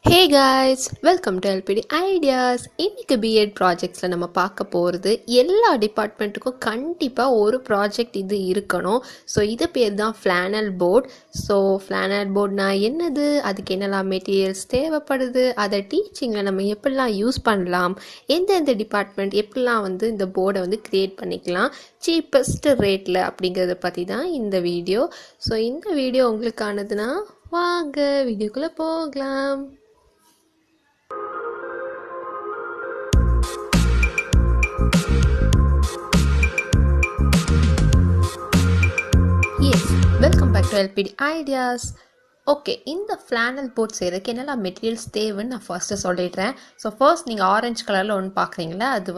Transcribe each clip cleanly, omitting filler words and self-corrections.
Hey guys, welcome to LPD Ideas. இன்னைக்கு B.ed ப்ராஜெக்ட்ஸில் நம்ம பார்க்க போகிறது எல்லா டிபார்ட்மெண்ட்டுக்கும் கண்டிப்பாக ஒரு ப்ராஜெக்ட் இது இருக்கணும். ஸோ இது பேர் தான் ஃப்ளானல் போர்ட். ஸோ ஃப்ளானல் போர்ட்னா என்னது, அதுக்கு என்னெல்லாம் மெட்டீரியல்ஸ் தேவைப்படுது, அதை டீச்சிங்கில் நம்ம எப்படிலாம் யூஸ் பண்ணலாம், எந்தெந்த டிபார்ட்மெண்ட் எப்படிலாம் இந்த போர்டை க்ரியேட் பண்ணிக்கலாம் சீப்பஸ்ட் ரேட்டில் அப்படிங்கிறத பற்றி தான் இந்த வீடியோ. ஸோ இந்த வீடியோ உங்களுக்கானதுன்னா வாங்க வீடியோக்குள்ளே போகலாம். Welcome back to LPD Ideas. Okay, இந்த ஃப்ளானல் போர்ட் செய்கிறதுக்கு என்னெல்லாம் மெட்டீரியல்ஸ் தேவைன்னு நான் ஃபர்ஸ்ட்டு சொல்லிடுறேன். ஸோ ஃபர்ஸ்ட் நீங்கள் ஆரஞ்சு கலரில் ஒன்று பார்க்குறீங்களா, அது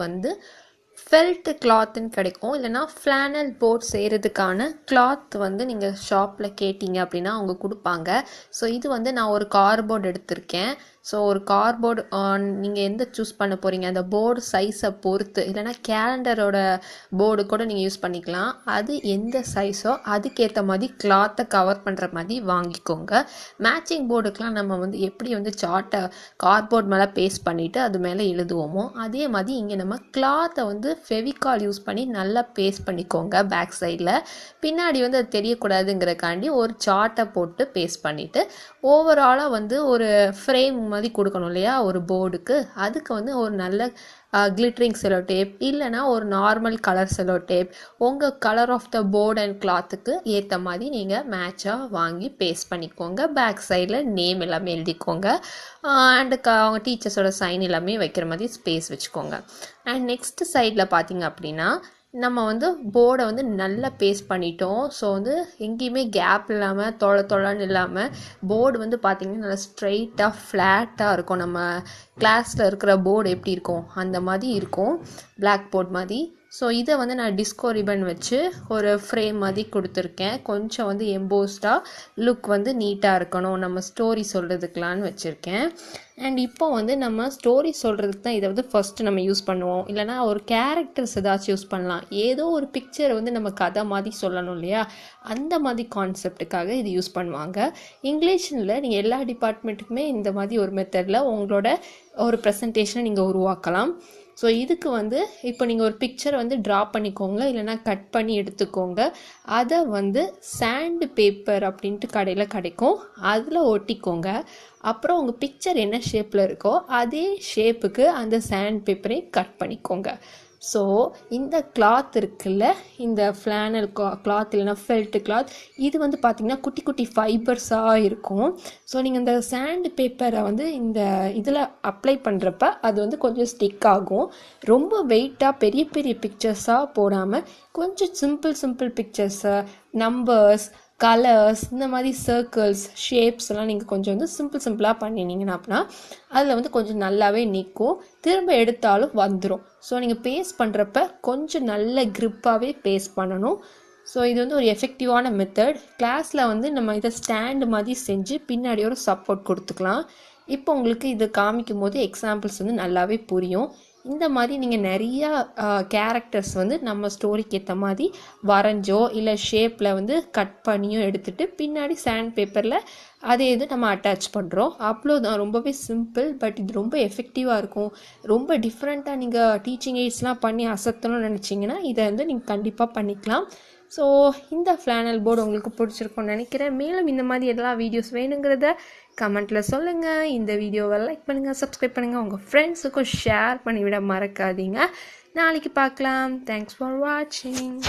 ஃபெல்ட் கிளாத்துன்னு கிடைக்கும். இல்லைனா ஃப்ளானல் போர்ட் செய்கிறதுக்கான கிளாத் நீங்கள் ஷாப்பில் கேட்டிங்க அப்படின்னா அவங்க கொடுப்பாங்க. ஸோ இது நான் ஒரு கார்ட்போர்டு எடுத்திருக்கேன். ஸோ ஒரு கார்ட்போர்டு நீங்கள் எந்த சூஸ் பண்ண போகிறீங்க அந்த போர்டு சைஸை பொறுத்து, இல்லைனா கேலண்டரோட போர்டு கூட நீங்கள் யூஸ் பண்ணிக்கலாம். அது எந்த சைஸோ அதுக்கேற்ற மாதிரி கிளாத்தை கவர் பண்ணுற மாதிரி வாங்கிக்கோங்க. மேட்சிங் போர்டுக்கெலாம் நம்ம எப்படி சார்ட்டை கார்ட்போர்ட் மேலே பேஸ்ட் பண்ணிவிட்டு அது மேலே எழுதுவோமோ அதே மாதிரி இங்கே நம்ம கிளாத்தை ஃபெவிகால் யூஸ் பண்ணி நல்லா பேஸ்ட் பண்ணிக்கோங்க. பேக் சைடில் பின்னாடி அது தெரியக்கூடாதுங்கிறக்காண்டி ஒரு சார்ட்டை போட்டு பேஸ்ட் பண்ணிவிட்டு ஓவராலாக ஒரு ஃப்ரேம் மாதிரி கொடுக்கணும் இல்லையா ஒரு போர்டுக்கு. அதுக்கு ஒரு நல்ல கிளிட்டரிங் செலோ டேப் இல்லைனா ஒரு நார்மல் கலர் செலோ டேப் உங்கள் colour of the board and கிளாத்துக்கு ஏற்ற மாதிரி நீங்கள் மேட்சாக வாங்கி பேஸ்ட் பண்ணிக்கோங்க. பேக் சைடில் நேம் எல்லாமே எழுதிக்கோங்க. அண்டு அவங்க டீச்சர்ஸோட சைன் எல்லாமே வைக்கிற மாதிரி ஸ்பேஸ் வச்சுக்கோங்க. அண்ட் நெக்ஸ்ட் சைடில் பார்த்தீங்க அப்படின்னா நம்ம போர்டை நல்லா பேஸ்ட் பண்ணிட்டோம். ஸோ எங்கேயுமே கேப் இல்லாமல் தொலைன்னு இல்லாமல் போர்டு பார்த்திங்கன்னா நல்லா ஸ்ட்ரைட்டாக ஃப்ளாட்டாக இருக்கும். நம்ம கிளாஸில் இருக்கிற போர்டு எப்படி இருக்கும் அந்த மாதிரி இருக்கும், பிளாக் போர்ட் மாதிரி. ஸோ இதை நான் டிஸ்கோ ரிபன் வச்சு ஒரு ஃப்ரேம் மாதிரி கொடுத்துருக்கேன். கொஞ்சம் எம்போஸ்டாக லுக் நீட்டாக இருக்கணும் நம்ம ஸ்டோரி சொல்கிறதுக்கலான்னு வச்சுருக்கேன். அண்ட் இப்போ நம்ம ஸ்டோரி சொல்கிறதுக்கு தான் இதை ஃபஸ்ட்டு நம்ம யூஸ் பண்ணுவோம். இல்லைனா ஒரு கேரக்டர்ஸ் ஏதாச்சும் யூஸ் பண்ணலாம். ஏதோ ஒரு பிக்சரை நம்ம கதை மாதிரி சொல்லணும் இல்லையா, அந்த மாதிரி கான்செப்டுக்காக இது யூஸ் பண்ணுவாங்க. இங்கிலீஷில் நீங்கள் எல்லா டிபார்ட்மெண்ட்டுக்குமே இந்த மாதிரி ஒரு மெத்தடில் உங்களோட ஒரு ப்ரெசன்டேஷனை நீங்கள் உருவாக்கலாம். ஸோ இதுக்கு இப்போ நீங்கள் ஒரு பிக்சரை ட்ரா பண்ணிக்கோங்க, இல்லைனா கட் பண்ணி எடுத்துக்கோங்க. அதை சாண்டு பேப்பர் அப்படின்ட்டு கடையில் கிடைக்கும், அதில் ஒட்டிக்கோங்க. அப்புறம் உங்கள் பிக்சர் என்ன ஷேப்பில் இருக்கோ அதே ஷேப்புக்கு அந்த சாண்ட் பேப்பரை கட் பண்ணிக்கோங்க. ஸோ இந்த கிளாத் இருக்குல்ல, இந்த ஃப்ளானல் கிளாத் இல்லைனா ஃபெல்ட் கிளாத், இது பார்த்திங்கன்னா குட்டி குட்டி ஃபைபர்ஸாக இருக்கும். ஸோ நீங்கள் இந்த சாண்டு பேப்பரை இந்த இதில் அப்ளை பண்ணுறப்ப அது கொஞ்சம் ஸ்டிக் ஆகும். ரொம்ப வெயிட்டாக பெரிய பெரிய பிக்சர்ஸாக போடாமல் கொஞ்சம் சிம்பிள் பிக்சர்ஸை, நம்பர்ஸ், கலர்ஸ், இந்த மாதிரி சர்க்கிள்ஸ், ஷேப்ஸ் எல்லாம் நீங்கள் கொஞ்சம் சிம்பிளாக பண்ணினீங்கன்னா அப்படின்னா அதில் கொஞ்சம் நல்லாவே நிற்கும், திரும்ப எடுத்தாலும் வந்துடும். ஸோ நீங்கள் பேஸ்ட் பண்ணுறப்ப கொஞ்சம் நல்ல க்ரிப்பாகவே பேஸ்ட் பண்ணணும். ஸோ இது ஒரு எஃபெக்டிவான மெத்தட். கிளாஸில் நம்ம இதை ஸ்டாண்டு மாதிரி செஞ்சு பின்னாடி ஒரு சப்போர்ட் கொடுத்துக்கலாம். இப்போ உங்களுக்கு இது காமிக்கும் போது எக்ஸாம்பிள்ஸ் நல்லாவே புரியும். இந்த மாதிரி நீங்கள் நிறையா கேரக்டர்ஸ் நம்ம ஸ்டோரிக்கு ஏற்ற மாதிரி வரைஞ்சோ இல்லை ஷேப்பில் கட் பண்ணியோ எடுத்துகிட்டு பின்னாடி சாண்ட் பேப்பரில் அதே இது நம்ம அட்டாச் பண்ணுறோம். அவ்வளோதான், ரொம்பவே சிம்பிள். பட் இது ரொம்ப எஃபெக்டிவாக இருக்கும். ரொம்ப டிஃப்ரெண்ட்டாக நீங்கள் டீச்சிங் எய்ட்ஸ்லாம் பண்ணி அசத்தணும்னு நினச்சிங்கன்னா இதை நீங்கள் கண்டிப்பாக பண்ணிக்கலாம். ஸோ இந்த ஃப்ளானல் போர்டு உங்களுக்கு பிடிச்சிருக்கும்னு நினைக்கிறேன். மேலும் இந்த மாதிரி எல்லா வீடியோஸ் வேணுங்கிறத கமெண்ட்டில் சொல்லுங்கள். இந்த வீடியோவை லைக் பண்ணுங்கள், சப்ஸ்கிரைப் பண்ணுங்கள், உங்கள் ஃப்ரெண்ட்ஸுக்கும் ஷேர் பண்ணிவிட மறக்காதீங்க. நாளைக்கு பார்க்கலாம். தேங்க்ஸ் ஃபார் வாட்சிங்.